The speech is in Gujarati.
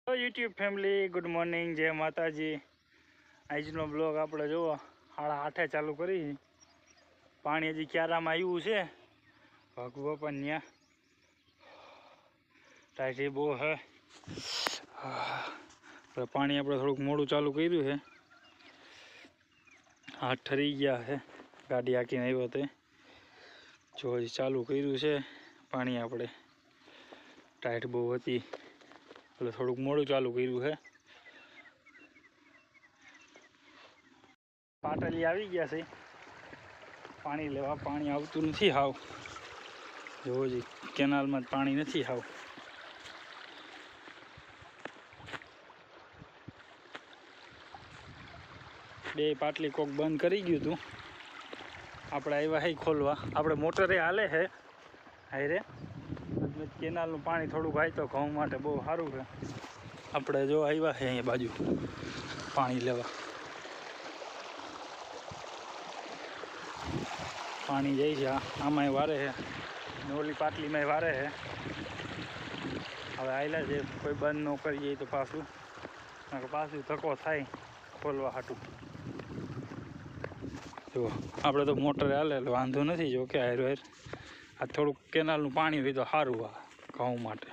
તો યુટ્યુબ ફેમિલી ગુડ મોર્નિંગ, જય માતાજી। આજનો બ્લોગ આપણે જુઓ 8:30 ચાલુ કરી। પાણી હજી ક્યારામાં આવ્યું છે ભગવો પણ ત્યાં ટાઈટી બહુ હે। પાણી આપણે થોડુંક મોડું ચાલુ કર્યું છે, હાથ ઠરી ગયા છે, ગાડી હાંકીને આવ્યો તે જો હજી ચાલુ કર્યું છે પાણી। આપણે ટાઈટ બહુ હતી એટલે થોડુંક મોડું ચાલુ કર્યું છે। પાટલી આવી ગયા છે પાણી લેવા, પાણી આવતું નથી હાવ, જોવો જી કેનાલમાં પાણી નથી હાવ। બે પાટલી કોક બંધ કરી ગયું હતું, આપણે આવ્યા હે ખોલવા। આપણે મોટરે હાલે છે હારે, કેનાલનું પાણી થોડુંક હોય તો ઘઉં માટે બહુ સારું છે। આપણે જો આવ્યા છે અહીંયા બાજુ પાણી લેવા, પાણી જાય છે આમાંય વારે છે ને ઓલી પાટલીમાંય વારે છે। હવે આવેલા છે, કોઈ બંધ ન કરી જાય તો પાછું ધક્કો થાય ખોલવા હાટું। જો આપણે તો મોટરે હાલે એટલે વાંધો નથી, જો કે હાર આ થોડુંક કેનાલનું પાણી હોય તો સારું આ ઘઉં માટે।